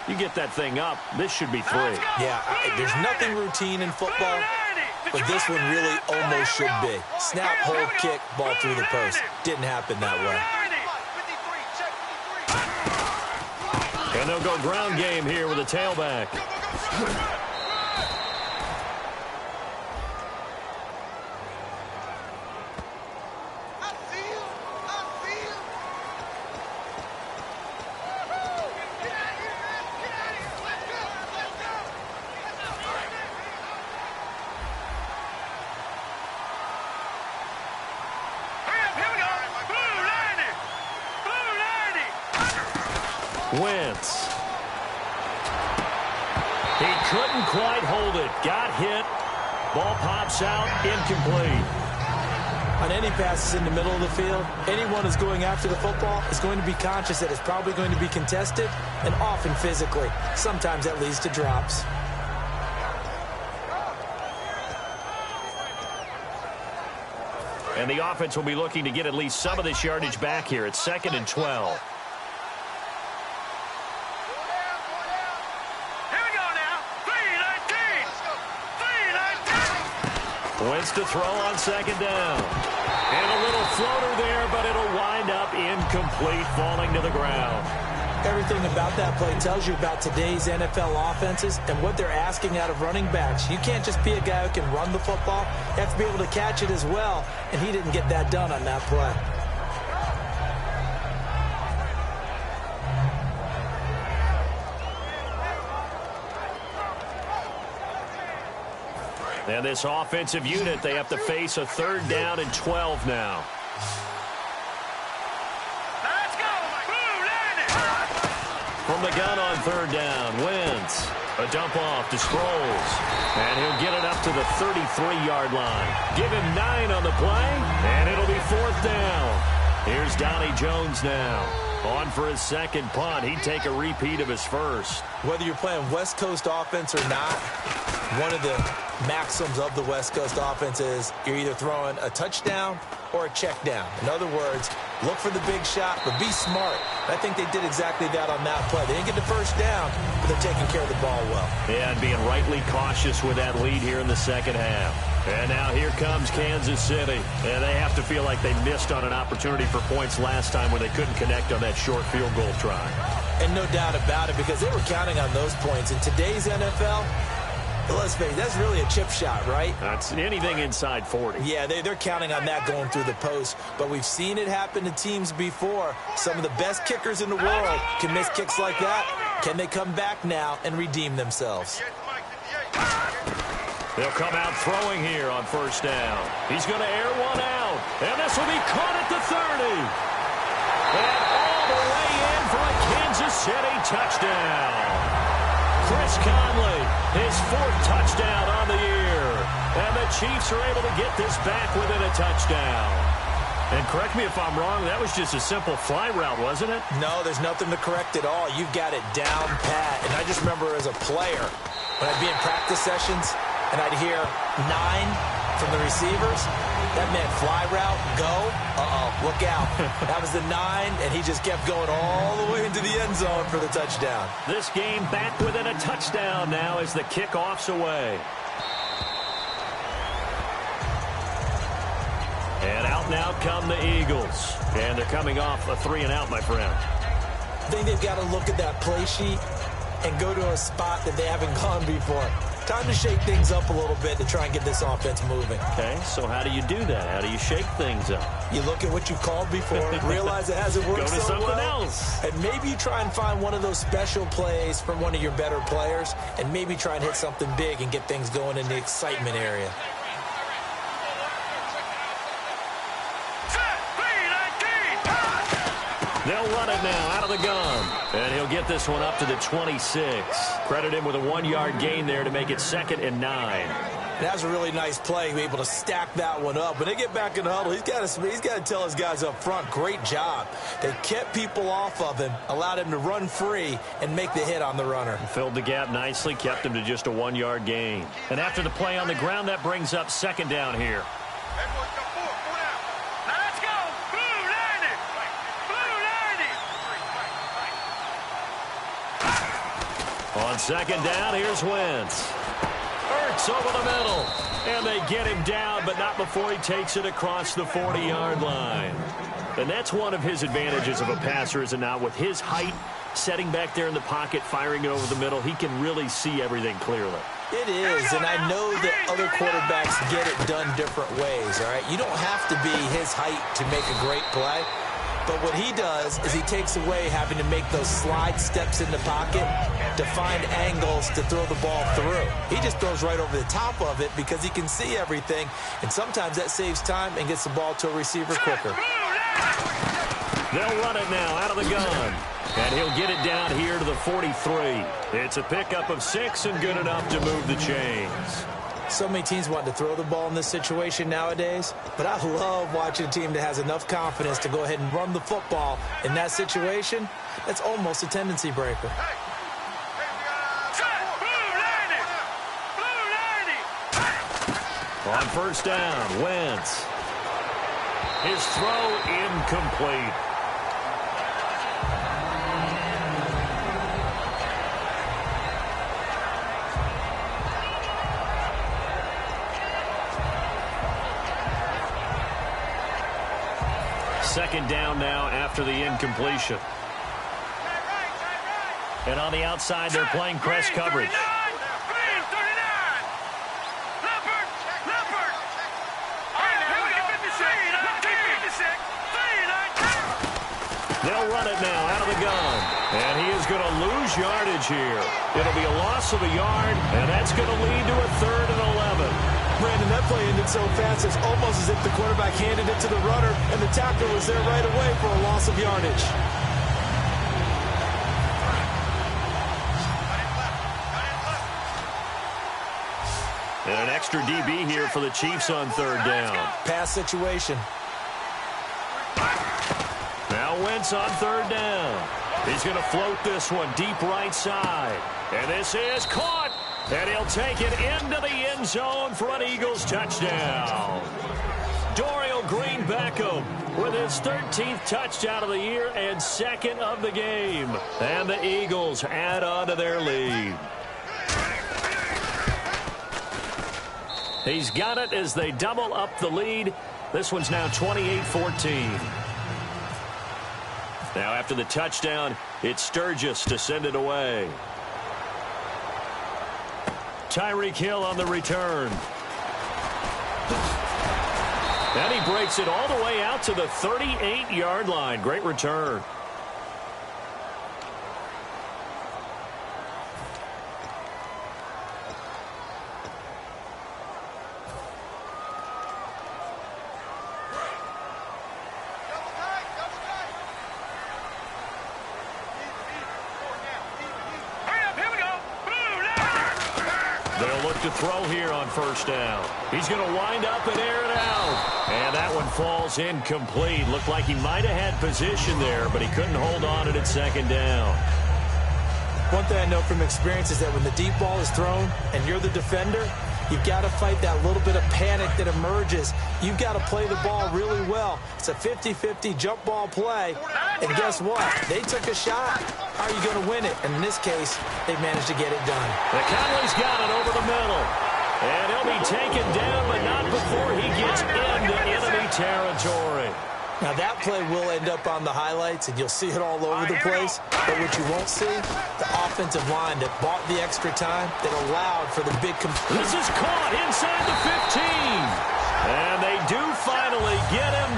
you get that thing up, this should be 3. Yeah, there's nothing routine in football, but this one really almost should be. Snap, hold, kick, ball through the post. Didn't happen that way. And they'll go ground game here with a tailback. Wentz. He couldn't quite hold it. Got hit. Ball pops out. Incomplete. On any passes in the middle of the field, anyone who's going after the football is going to be conscious that it's probably going to be contested and often physically. Sometimes that leads to drops. And the offense will be looking to get at least some of this yardage back here. It's 2nd and 12. Wentz to throw on 2nd down. And a little floater there, but it'll wind up incomplete, falling to the ground. Everything about that play tells you about today's NFL offenses and what they're asking out of running backs. You can't just be a guy who can run the football. You have to be able to catch it as well, and he didn't get that done on that play. And this offensive unit, they have to face a 3rd down and 12 now. Let's go. From the gun on 3rd down, Wentz. A dump off to Sproles. And he'll get it up to the 33-yard line. Give him 9 on the play, and it'll be 4th down. Here's Donnie Jones now. On for his 2nd punt. He'd take a repeat of his first. Whether you're playing West Coast offense or not, one of the maxims of the West Coast offense is you're either throwing a touchdown or a check down. In other words, look for the big shot, but be smart. I think they did exactly that on that play. They didn't get the first down, but they're taking care of the ball well. Yeah, and being rightly cautious with that lead here in the 2nd half. And now here comes Kansas City. And they have to feel like they missed on an opportunity for points last time when they couldn't connect on that short field goal try. And no doubt about it, because they were counting on those points. In today's NFL, let's face it, that's really a chip shot, right? That's anything inside 40. Yeah, they're counting on that going through the post. But we've seen it happen to teams before. Some of the best kickers in the world can miss kicks like that. Can they come back now and redeem themselves? They'll come out throwing here on 1st down. He's going to air one out. And this will be caught at the 30. And all the way in for a Kansas City touchdown. Chris Conley, his 4th touchdown on the year. And the Chiefs are able to get this back within a touchdown. And correct me if I'm wrong, that was just a simple fly route, wasn't it? No, there's nothing to correct at all. You've got it down pat. And I just remember as a player, when I'd be in practice sessions and I'd hear 9 from the receivers, that meant fly route, go, look out. That was the 9, and he just kept going all the way into the end zone for the touchdown. This game back within a touchdown now as the kickoff's away. And out now come the Eagles. And they're coming off a 3-and-out, my friend. I think they've got to look at that play sheet and go to a spot that they haven't gone before. Time to shake things up a little bit to try and get this offense moving. Okay, so how do you do that? How do you shake things up? You look at what you've called before, realize it hasn't worked so well. Go to something else. And maybe you try and find one of those special plays from one of your better players, and maybe try and hit something big and get things going in the excitement area. They'll run it now out of the gun. And he'll get this one up to the 26. Credit him with a 1-yard gain there to make it 2nd and 9. That was a really nice play, able to stack that one up. When they get back in the huddle, he's got to tell his guys up front, great job. They kept people off of him, allowed him to run free and make the hit on the runner. Filled the gap nicely, kept him to just a 1-yard gain. And after the play on the ground, that brings up 2nd down here. On 2nd down, here's Wentz. Hurts over the middle. And they get him down, but not before he takes it across the 40-yard line. And that's one of his advantages of a passer, is it not? With his height, setting back there in the pocket, firing it over the middle, he can really see everything clearly. It is, and I know that other quarterbacks get it done different ways, all right? You don't have to be his height to make a great play. But what he does is he takes away having to make those slide steps in the pocket to find angles to throw the ball through. He just throws right over the top of it because he can see everything, and sometimes that saves time and gets the ball to a receiver quicker. They'll run it now out of the gun. And he'll get it down here to the 43. It's a pickup of 6 and good enough to move the chains. So many teams want to throw the ball in this situation nowadays, but I love watching a team that has enough confidence to go ahead and run the football. In that situation, that's almost a tendency breaker. On 1st down, Wentz. His throw incomplete. Second down now after the incompletion. And on the outside, they're playing press coverage. They'll run it now out of the gun. And he is going to lose yardage here. It'll be a loss of a yard, and that's going to lead to a 3rd and 11. Brandon, that play ended so fast, it's almost as if the quarterback handed it to the runner, and the tackler was there right away for a loss of yardage. And an extra DB here for the Chiefs on 3rd down. Pass situation. Now Wentz on 3rd down. He's going to float this one deep right side. And this is caught. And he'll take it into the end zone for an Eagles touchdown. Dorial Green-Beckham with his 13th touchdown of the year and 2nd of the game. And the Eagles add on to their lead. He's got it as they double up the lead. This one's now 28-14. Now after the touchdown, it's Sturgis to send it away. Tyreek Hill on the return. And he breaks it all the way out to the 38-yard line. Great return. They'll look to throw here on 1st down. He's going to wind up and air it out. And that one falls incomplete. Looked like he might have had position there, but he couldn't hold on to it 2nd down. One thing I know from experience is that when the deep ball is thrown and you're the defender, you've got to fight that little bit of panic that emerges. You've got to play the ball really well. It's a 50-50 jump ball play. And guess what? They took a shot. How are you going to win it? And in this case, they managed to get it done. The Conley's got it over the middle. And he'll be taken down, but not before he gets into enemy territory. Now, that play will end up on the highlights, and you'll see it all over the place. But what you won't see, the offensive line that bought the extra time, that allowed for the big complete. This is caught inside the 15. And they do finally get him,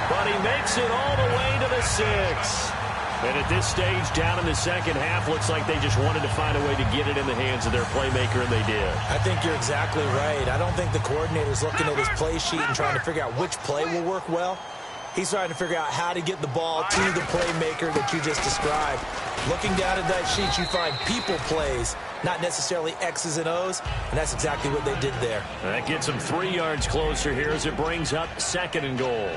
but he makes it all the way to the 6. And at this stage, down in the 2nd half, looks like they just wanted to find a way to get it in the hands of their playmaker, and they did. I think you're exactly right. I don't think the coordinator's looking at his play sheet and trying to figure out which play will work well. He's trying to figure out how to get the ball to the playmaker that you just described. Looking down at that sheet, you find people plays, not necessarily X's and O's, and that's exactly what they did there. That gets them 3 yards closer here as it brings up 2nd and goal.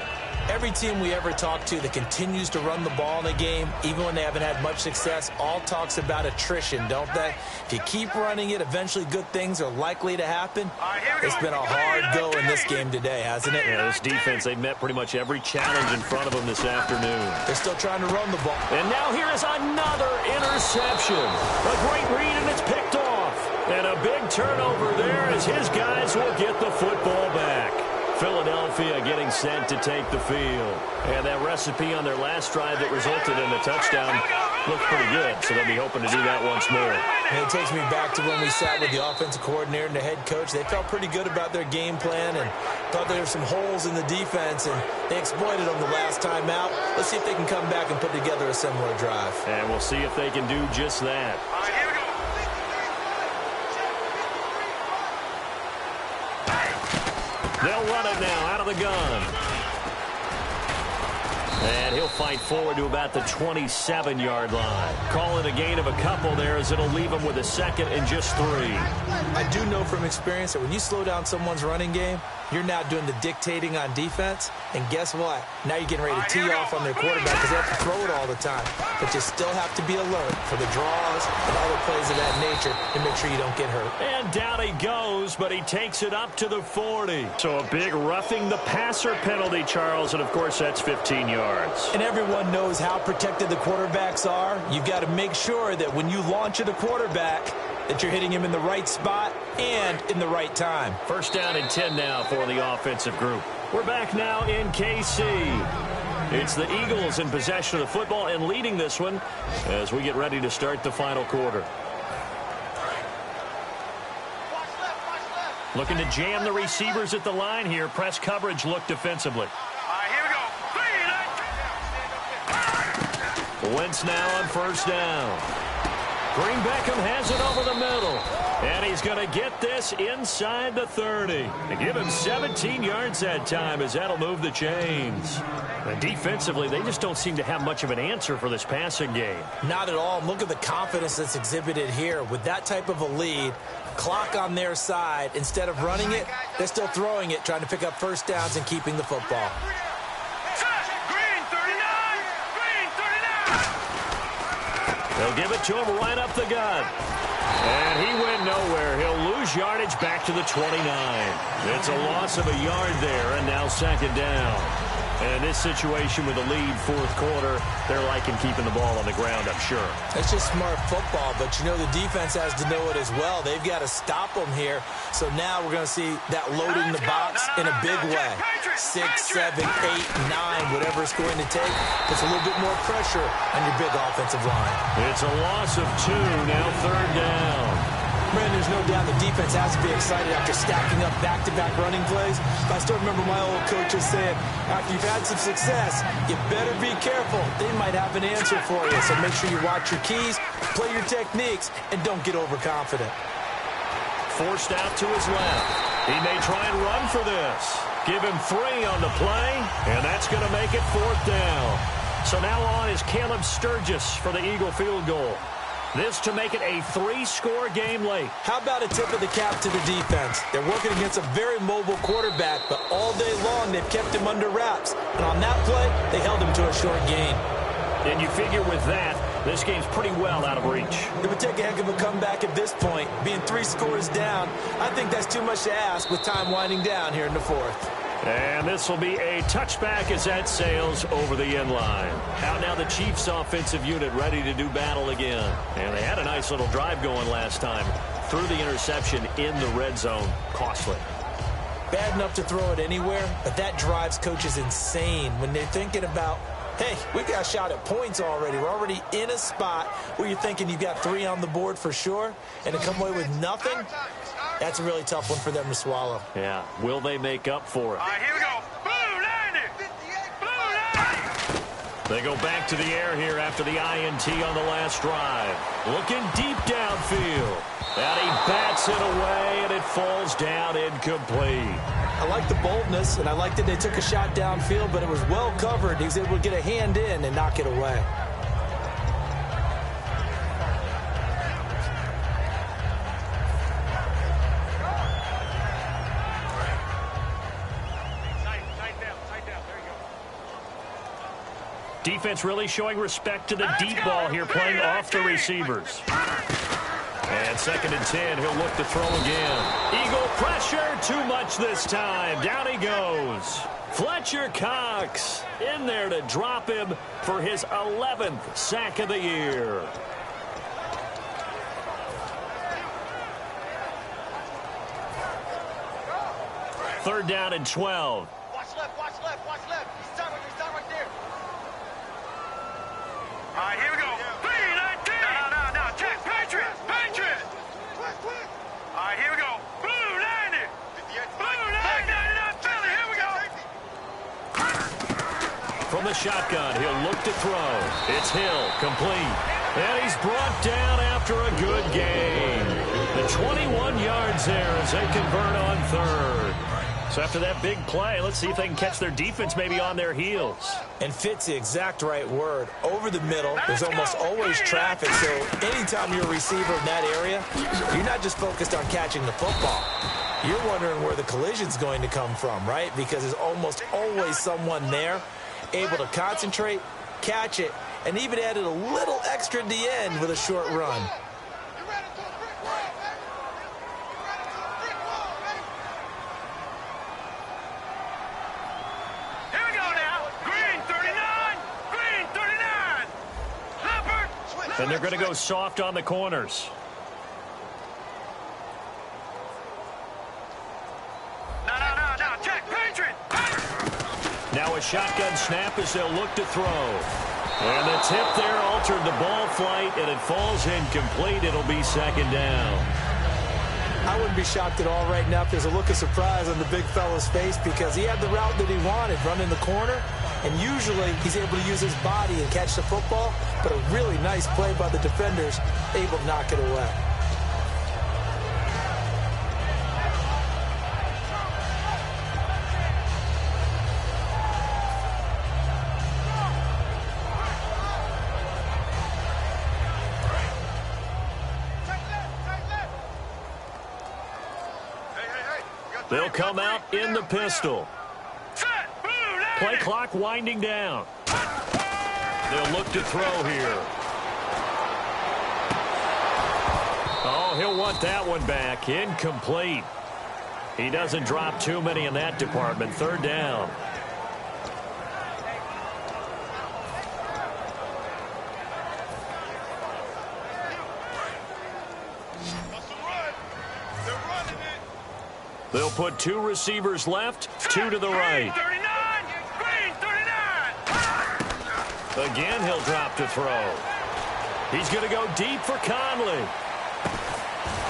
Every team we ever talk to that continues to run the ball in a game, even when they haven't had much success, all talks about attrition, don't they? If you keep running it, eventually good things are likely to happen. It's been a hard go in this game today, hasn't it? Yeah, this defense, they've met pretty much every challenge in front of them this afternoon. They're still trying to run the ball. And now here is another interception. A great read, and it's picked off. And a big turnover there as his guys will get the football back. Philadelphia getting set to take the field. And that recipe on their last drive that resulted in a touchdown looked pretty good, so they'll be hoping to do that once more. And it takes me back to when we sat with the offensive coordinator and the head coach. They felt pretty good about their game plan and thought there were some holes in the defense, and they exploited them the last time out. Let's see if they can come back and put together a similar drive. And we'll see if they can do just that. They'll run it now out of the gun. And he'll fight forward to about the 27-yard line. Call it a gain of a couple there as it'll leave him with a 2nd and just 3. I do know from experience that when you slow down someone's running game, you're now doing the dictating on defense. And guess what? Now you're getting ready to tee off on their quarterback because they have to throw it all the time. But you still have to be alert for the draws and other plays of that nature to make sure you don't get hurt. And down he goes, but he takes it up to the 40. So a big roughing the passer penalty, Charles, and of course that's 15 yards. And everyone knows how protected the quarterbacks are. You've got to make sure that when you launch at a quarterback, that you're hitting him in the right spot and in the right time. 1st down and 10 now for the offensive group. We're back now in KC. It's the Eagles in possession of the football and leading this one as we get ready to start the final quarter. Looking to jam the receivers at the line here. Press coverage look defensively. Here we go. Wentz now on first down. Green Beckham has it over the middle. And he's going to get this inside the 30. And give him 17 yards that time as that'll move the chains. And defensively, they just don't seem to have much of an answer for this passing game. Not at all. Look at the confidence that's exhibited here. With that type of a lead, clock on their side, instead of running it, they're still throwing it, trying to pick up first downs and keeping the football. Green 39. Green 39. They'll give it to him right up the gut. And he went nowhere. He'll lose yardage back to the 29. It's a loss of a yard there, and now second down. And in this situation with a lead fourth quarter, they're liking keeping the ball on the ground, I'm sure. It's just smart football, but you know the defense has to know it as well. They've got to stop them here. So now we're going to see that loading the box in a big way. 6, 7, 8, 9, whatever it's going to take. Puts a little bit more pressure on your big offensive line. It's a loss of 2, now third down. Brandon, there's no doubt the defense has to be excited after stacking up back-to-back running plays. But I still remember my old coaches saying, after you've had some success, you better be careful. They might have an answer for you. So make sure you watch your keys, play your techniques, and don't get overconfident. Forced out to his left. He may try and run for this. Give him 3 on the play, and that's going to make it fourth down. So now on is Caleb Sturgis for the Eagle field goal. This to make it a 3-score game late. How about a tip of the cap to the defense? They're working against a very mobile quarterback, but all day long they've kept him under wraps. And on that play, they held him to a short gain. And you figure with that, this game's pretty well out of reach. It would take a heck of a comeback at this point. Being 3 scores down, I think that's too much to ask with time winding down here in the fourth. And this will be a touchback as that sails over the end line. Out now the Chiefs offensive unit ready to do battle again. And they had a nice little drive going last time. Threw the interception in the red zone. Costly. Bad enough to throw it anywhere, but that drives coaches insane when they're thinking about, hey, we got a shot at points already. We're already in a spot where you're thinking you've got 3 on the board for sure, and to come away with nothing, that's a really tough one for them to swallow. Yeah. Will they make up for it? Here we go. Blue 90. Blue 90. They go back to the air here after the INT on the last drive. Looking deep downfield. And he bats it away, and it falls down incomplete. I like the boldness, and I like that they took a shot downfield, but it was well covered. He was able to get a hand in and knock it away. Defense really showing respect to the deep ball here, playing off the receivers. And 2nd and 10, he'll look to throw again. Eagle pressure, too much this time. Down he goes. Fletcher Cox in there to drop him for his 11th sack of the year. Third down and 12. Watch left, watch left, watch left. He's down right there. Here we go. 3-19. No. Check. Patriot. Here we go. Blue 90. Blue 90. Philly. Here we go. From the shotgun, he'll look to throw. It's Hill, complete. And he's brought down after a good gain. The 21 yards there as they convert on third. So after that big play, let's see if they can catch their defense maybe on their heels. And fit's the exact right word. Over the middle, there's almost always traffic. So anytime you're a receiver in that area, you're not just focused on catching the football. You're wondering where the collision's going to come from, right? Because there's almost always someone there able to concentrate, catch it, and even added a little extra at the end with a short run. And they're going to go soft on the corners. No. Check. Patriot. Now a shotgun snap as they'll look to throw. And the tip there altered the ball flight, and it falls incomplete. It'll be second down. I wouldn't be shocked at all right now if there's a look of surprise on the big fella's face because he had the route that he wanted, running the corner, and usually he's able to use his body and catch the football, but a really nice play by the defenders, able to knock it away. They'll come out in the pistol. Play clock winding down. They'll look to throw here. Oh, he'll want that one back. Incomplete. He doesn't drop too many in that department. Third down. They'll put two receivers left, two to the right. Again, he'll drop to throw. He's going to go deep for Conley.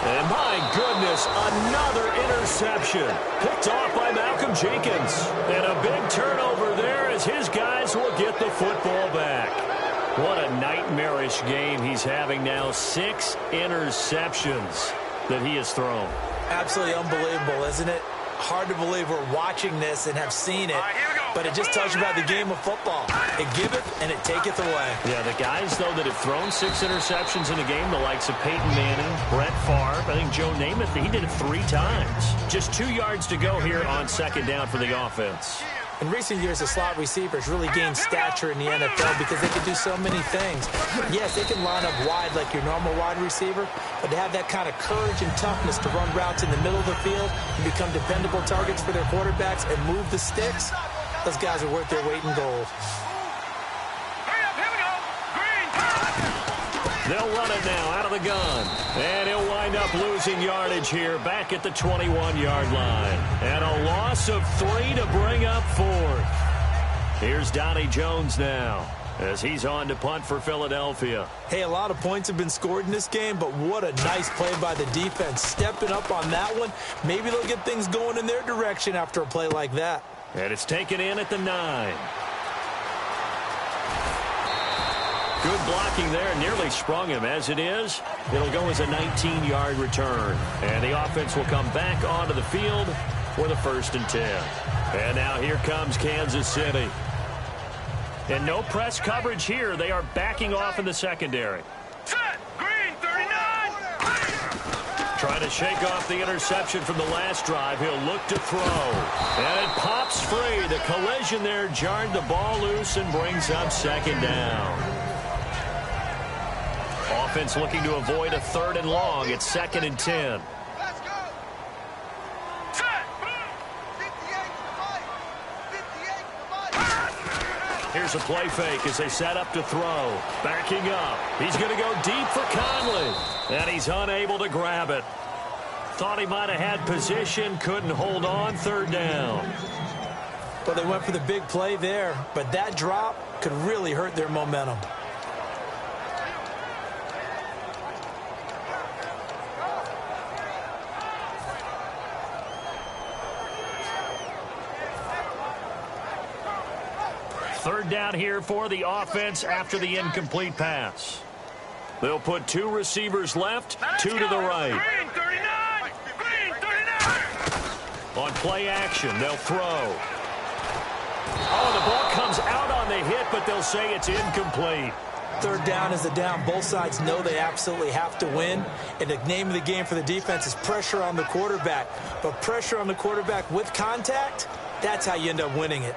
And my goodness, another interception. Picked off by Malcolm Jenkins. And a big turnover there as his guys will get the football back. What a nightmarish game he's having now. 6 interceptions that he has thrown. Absolutely unbelievable, isn't it? Hard to believe we're watching this and have seen it, but it just tells you about the game of football. It giveth and it taketh away. Yeah, the guys, though, that have thrown 6 interceptions in a game, the likes of Peyton Manning, Brett Favre, I think Joe Namath, he did it 3 times. Just 2 yards to go here on second down for the offense. In recent years, the slot receivers really gained stature in the NFL because they can do so many things. Yes, they can line up wide like your normal wide receiver, but to have that kind of courage and toughness to run routes in the middle of the field and become dependable targets for their quarterbacks and move the sticks, those guys are worth their weight in gold. They'll run it now out of the gun. And he'll wind up losing yardage here back at the 21-yard line. And a loss of 3 to bring up 4th. Here's Donnie Jones now as he's on to punt for Philadelphia. Hey, a lot of points have been scored in this game, but what a nice play by the defense. Stepping up on that one. Maybe they'll get things going in their direction after a play like that. And it's taken in at the 9. Good blocking there, nearly sprung him. As it is, it'll go as a 19-yard return. And the offense will come back onto the field for the 1st and 10. And now here comes Kansas City. And no press coverage here. They are backing off in the secondary. Green 39. Trying to shake off the interception from the last drive. He'll look to throw. And it pops free. The collision there jarred the ball loose and brings up second down. Offense looking to avoid a 3rd and long. It's 2nd and 10. Let's go. Here's a play fake as they set up to throw. Backing up. He's going to go deep for Conley. And he's unable to grab it. Thought he might have had position. Couldn't hold on. 3rd down. Well, they went for the big play there, but that drop could really hurt their momentum. Third down here for the offense after the incomplete pass. They'll put 2 receivers left, 2 to the right. Green 39. Green 39. On play action, they'll throw. Oh, the ball comes out on the hit, but they'll say it's incomplete. 3rd down is the down. Both sides know they absolutely have to win. And the name of the game for the defense is pressure on the quarterback. But pressure on the quarterback with contact, that's how you end up winning it.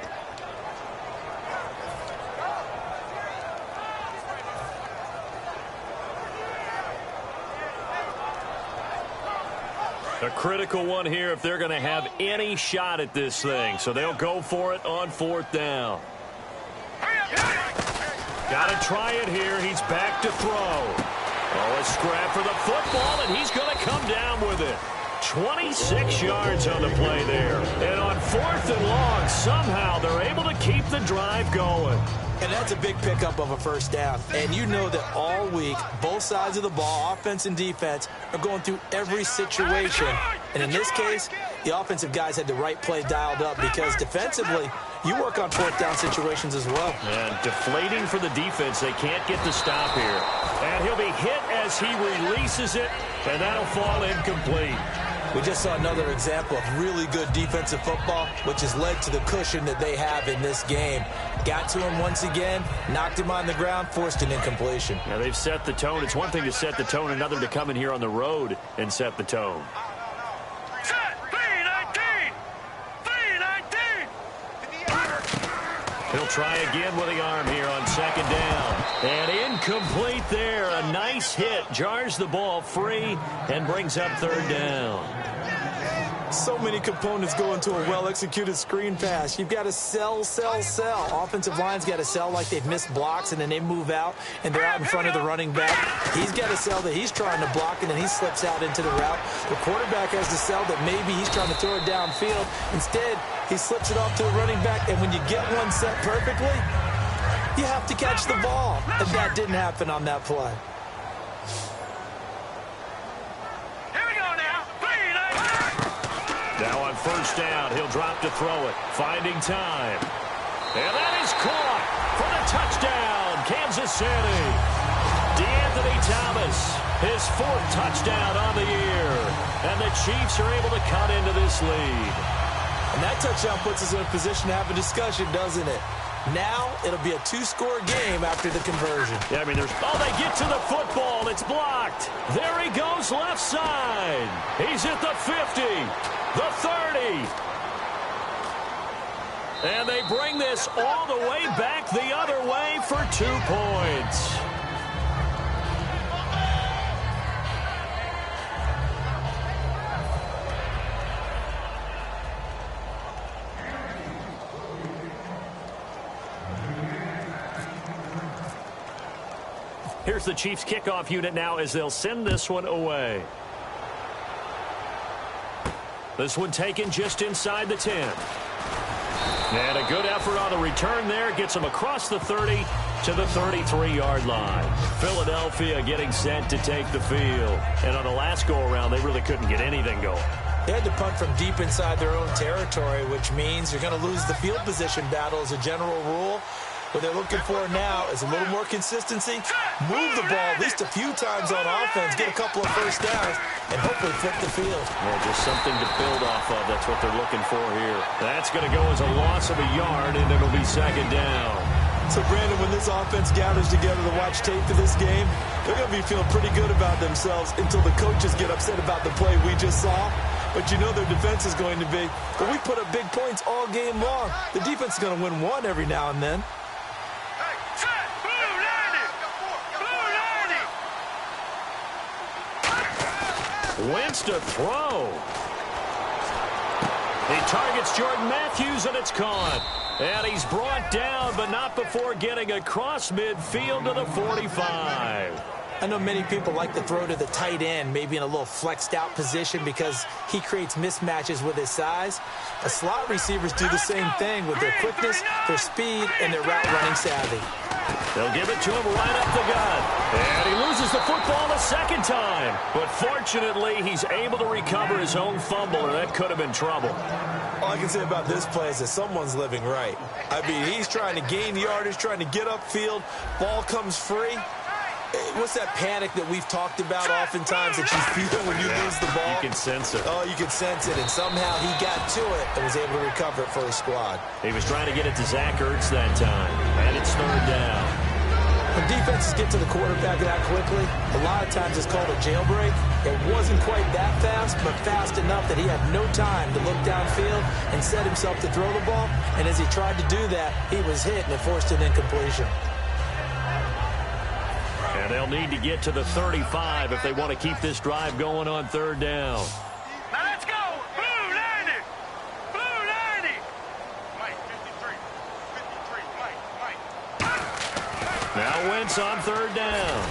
A critical one here if they're going to have any shot at this thing. So they'll go for it on 4th down. Got to try it here. He's back to throw. Oh, a scrap for the football, and he's going to come down with it. 26 yards on the play there. And on 4th and long, somehow they're able to keep the drive going. And that's a big pickup of a first down. And you know that all week, both sides of the ball, offense and defense, are going through every situation. And in this case, the offensive guys had the right play dialed up because defensively, you work on fourth down situations as well. And deflating for the defense. They can't get the stop here. And he'll be hit as he releases it, and that'll fall incomplete. We just saw another example of really good defensive football, which has led to the cushion that they have in this game. Got to him once again, knocked him on the ground, forced an incompletion. Now they've set the tone. It's one thing to set the tone, another to come in here on the road and set the tone. Set, 3-19. 3-19. He'll try again with the arm here on second down. And incomplete there. A nice hit. Jars the ball free and brings up third down. So many components go into a well-executed screen pass. You've got to sell. Offensive line's got to sell like they've missed blocks, and then they move out, and they're out in front of the running back. He's got to sell that he's trying to block, and then he slips out into the route. The quarterback has to sell that maybe he's trying to throw it downfield. Instead, he slips it off to the running back, and when you get one set perfectly, you have to catch the ball. And that didn't happen on that play. Now on first down, he'll drop to throw it. Finding time. And that is caught for the touchdown, Kansas City. DeAnthony Thomas, his fourth touchdown on the year. And the Chiefs are able to cut into this lead. And that touchdown puts us in a position to have a discussion, doesn't it? Now it'll be a two-score game after the conversion. Yeah, I mean, they get to the football. It's blocked. There he goes left side. He's at the 50, the 30. And they bring this all the way back the other way for 2 points. Here's the Chiefs kickoff unit now as they'll send this one away. This one taken just inside the 10. And a good effort on the return there. Gets them across the 30 to the 33-yard line. Philadelphia getting set to take the field. And on the last go-around, they really couldn't get anything going. They had to punt from deep inside their own territory, which means you're going to lose the field position battle as a general rule. What they're looking for now is a little more consistency, move the ball at least a few times on offense, get a couple of first downs, and hopefully flip the field. Well, just something to build off of. That's what they're looking for here. That's going to go as a loss of a yard, and it'll be second down. So, Brandon, when this offense gathers together to watch tape for this game, they're going to be feeling pretty good about themselves until the coaches get upset about the play we just saw. But you know their defense is going to be, but we put up big points all game long. The defense is going to win one every now and then. Wentz to throw. He targets Jordan Matthews, and it's caught. And he's brought down, but not before getting across midfield to the 45. I know many people like to throw to the tight end, maybe in a little flexed out position because he creates mismatches with his size. The slot receivers do the same thing with their quickness, their speed, and their route running savvy. They'll give it to him right up the gut. And he loses the football a second time. But fortunately, he's able to recover his own fumble, or that could have been trouble. All I can say about this play is that someone's living right. I mean, he's trying to gain yardage, trying to get upfield. Ball comes free. What's that panic that we've talked about oftentimes that you feel when you lose the ball? You can sense it. Oh, you can sense it, and somehow he got to it and was able to recover it for his squad. He was trying to get it to Zach Ertz that time, and it's third down. When defenses get to the quarterback that quickly, a lot of times it's called a jailbreak. It wasn't quite that fast, but fast enough that he had no time to look downfield and set himself to throw the ball, and as he tried to do that, he was hit and it forced an incompletion. And they'll need to get to the 35 if they want to keep this drive going on third down. Now let's go. Blue 90. Blue 90. Mike, 53. 53. Mike. Now Wentz on third down.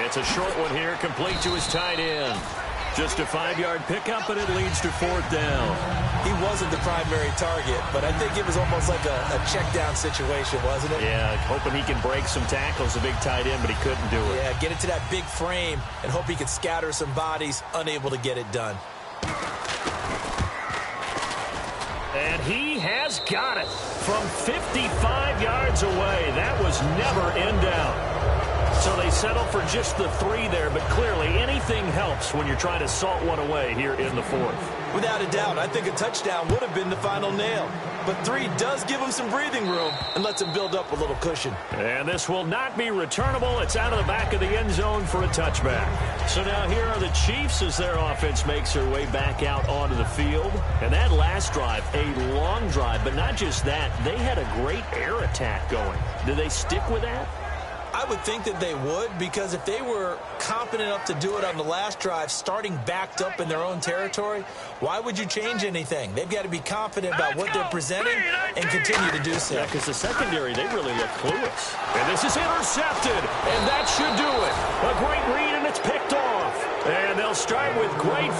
It's a short one here, complete to his tight end. Just a 5-yard pickup, and it leads to fourth down. he wasn't the primary target, but I think it was almost like a check-down situation, wasn't it? Yeah, hoping he can break some tackles, a big tight end, but he couldn't do it. Yeah, get it to that big frame and hope he could scatter some bodies, unable to get it done. And he has got it from 55 yards away. That was never in down. So they settle for just the 3 there, but clearly anything helps when you're trying to salt one away here in the 4th. Without a doubt, I think a touchdown would have been the final nail. But 3 does give him some breathing room and lets him build up a little cushion. And this will not be returnable. It's out of the back of the end zone for a touchback. So now here are the Chiefs as their offense makes their way back out onto the field. And that last drive, a long drive, but not just that. They had a great air attack going. Do they stick with that? I would think that they would, because if they were confident enough to do it on the last drive, starting backed up in their own territory, why would you change anything? They've got to be confident about what they're presenting and continue to do so. Yeah, because the secondary, they really look clueless. And this is intercepted, and that should do it. A great read, and it's picked off. And they'll start with great...